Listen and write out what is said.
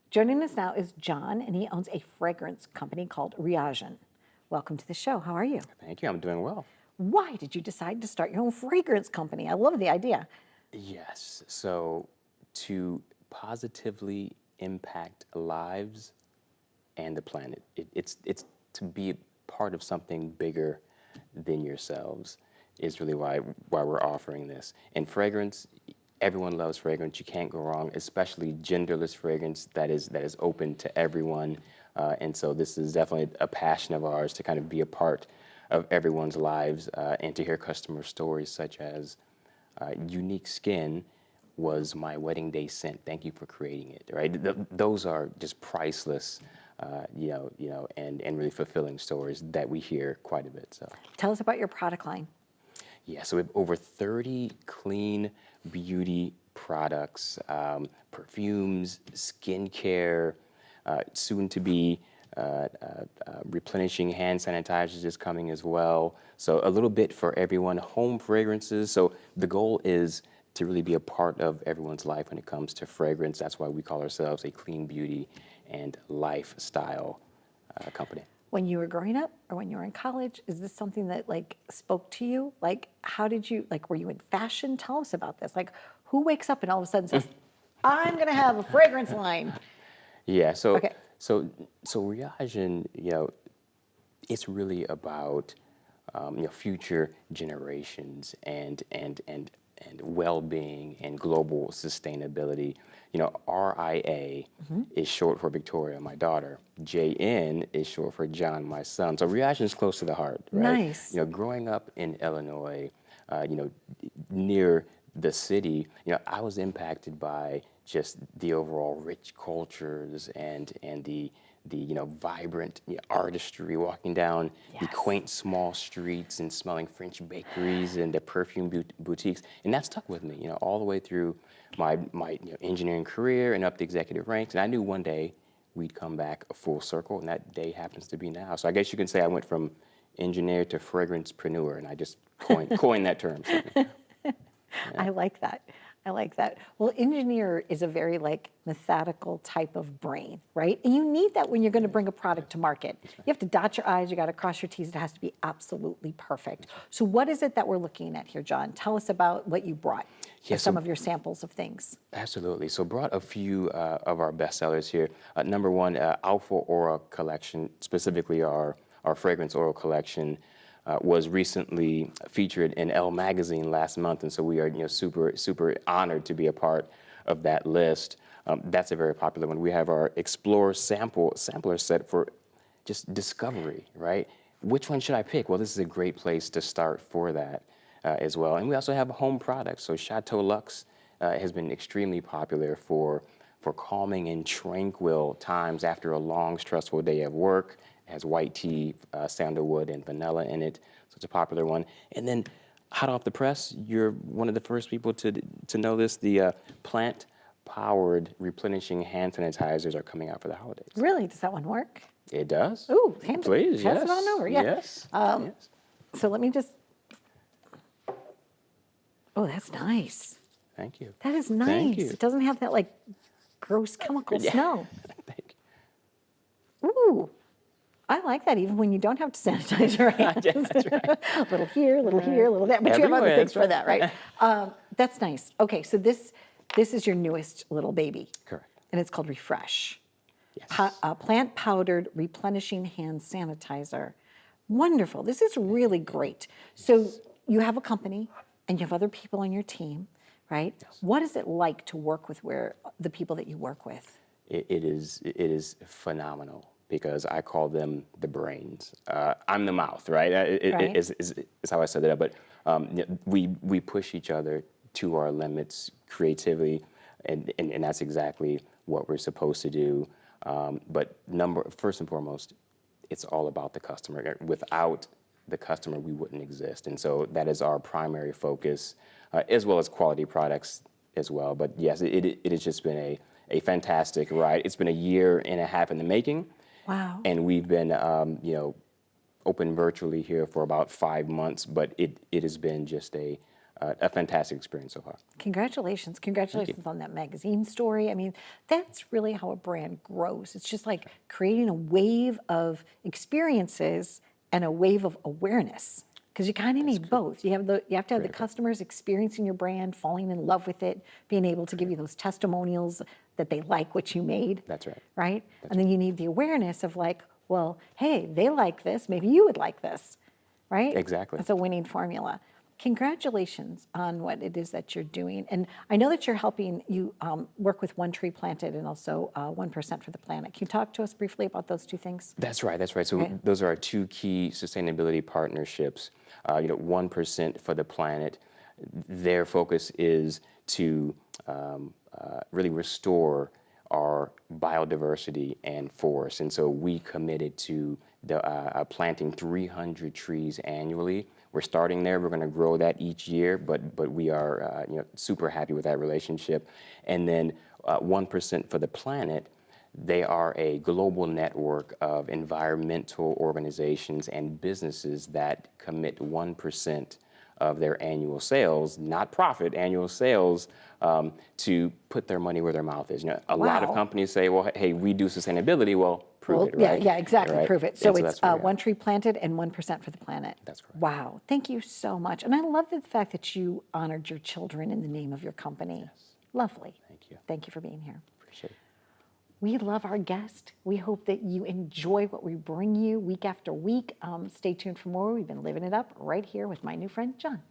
Joining us now is John, and he owns a fragrance company called RIAJN. Welcome to the show. How are you? Thank you. I'm doing well. Why did you decide to start your own fragrance company? I love the idea. Yes. So to positively impact lives and the planet, it's to be part of something bigger than yourselves is really why we're offering this. And fragrance, everyone loves fragrance. You can't go wrong, especially genderless fragrance that is open to everyone. And so this is definitely a passion of ours to kind of be a part of everyone's lives and to hear customer stories such as unique skin was my wedding day scent. Thank you for creating it. Right? Those are just priceless, and really fulfilling stories that we hear quite a bit. So Tell us about your product line. yeah, so we have over 30 clean beauty products, perfumes, skincare, soon to be replenishing hand sanitizers is coming as well. So a little bit for everyone, home fragrances. So the goal is to really be a part of everyone's life when it comes to fragrance. That's why we call ourselves a clean beauty and lifestyle company. When you were growing up or when you were in college, is this something that spoke to you? How did you, were you in fashion? Tell us about this. Who wakes up and all of a sudden says, I'm going to have a fragrance line? Yeah, so Okay. so RIAJN, it's really about future generations and well-being and global sustainability. RIA is short for Victoria, my daughter. JN is short for John, my son. So RIAJN is close to the heart, right? Nice. Growing up in Illinois, near the city, I was impacted by just the overall rich cultures and the vibrant artistry, walking down the Yes. quaint small streets and smelling French bakeries and the perfume boutiques, and that stuck with me, all the way through my engineering career and up the executive ranks. And I knew one day we'd come back a full circle, and that day happens to be now. So I guess you can say I went from engineer to fragrancepreneur, and I just coined that term. So, yeah. I like that. I like that. Well, engineer is a very methodical type of brain, right? And you need that when you're going to bring a product to market. You have to dot your I's, you got to cross your T's. It has to be absolutely perfect. So what is it that we're looking at here, John? Tell us about what you brought. Yeah, Some of your samples of things. Absolutely. So brought a few of our bestsellers here. Number one, Alpha Aura collection, specifically our fragrance oil collection, was recently featured in Elle magazine last month, and so we are super honored to be a part of that list. That's a very popular one. We have our Explore sampler set for just discovery, right? Which one should I pick? Well, this is a great place to start for that as well. And we also have home products. So Chateau Luxe has been extremely popular for calming and tranquil times after a long, stressful day of work. It has white tea, sandalwood, and vanilla in it. So it's a popular one. And then hot off the press, you're one of the first people to know this. The plant-powered replenishing hand sanitizers are coming out for the holidays. Really? Does that one work? It does. Ooh, Please, pass yes. it on over. Yeah. Yes. Um, Yes. So let me just. Oh, that's nice. Thank you. That is nice. Thank you. It doesn't have that gross chemical Yeah. smell. Thank Ooh, I like that even when you don't have to sanitize your hands. Yeah, that's right. A little here, a little here, a little there. But you have other Everywhere, things that's for that, right? That's nice. Okay, so this is your newest little baby. Correct. And it's called Refresh. Yes. Plant powdered replenishing hand sanitizer. Wonderful. This is really great. So you have a company and you have other people on your team, right? Yes. What is it like to work with the people that you work with? It is phenomenal because I call them the brains. I'm the mouth, right? Right. Is how I set it up. But we push each other to our limits creatively, and that's exactly what we're supposed to do. But first and foremost, it's all about the customer. Without the customer, we wouldn't exist. And so that is our primary focus, as well as quality products as well. But yes, it has just been a fantastic ride. It's been a year and a half in the making. Wow. And we've been, open virtually here for about 5 months, but it has been just a a fantastic experience so far. Congratulations. Congratulations on that magazine story. I mean, that's really how a brand grows. It's just like creating a wave of experiences and a wave of awareness. Because you kind of need both. You have to have the customers experiencing your brand, falling in love with it, being able to give you those testimonials that they like what you made. That's right. Right? And then you need the awareness of like, well, hey, they like this, maybe you would like this, right? Exactly. That's a winning formula. Congratulations on what it is that you're doing. And I know that you're helping, you work with One Tree Planted and also 1% for the Planet. Can you talk to us briefly about those two things? That's right. That's right. So those are our two key sustainability partnerships. 1% for the Planet. Their focus is to really restore our biodiversity and forests. And so we committed to planting 300 trees annually. We're starting there. We're going to grow that each year, but we are super happy with that relationship. And then 1% for the Planet. They are a global network of environmental organizations and businesses that commit 1% of their annual sales, not profit, annual sales, to put their money where their mouth is. A lot of companies say, well, hey, we do sustainability. Well, prove it, right? Yeah, exactly, right? prove it. So And it's that's One Tree Planted and 1% for the Planet. That's correct. Wow, thank you so much. And I love the fact that you honored your children in the name of your company. Yes. Lovely. Thank you. Thank you for being here. Appreciate it. We love our guest. We hope that you enjoy what we bring you week after week. Stay tuned for more. We've been living it up right here with my new friend, John.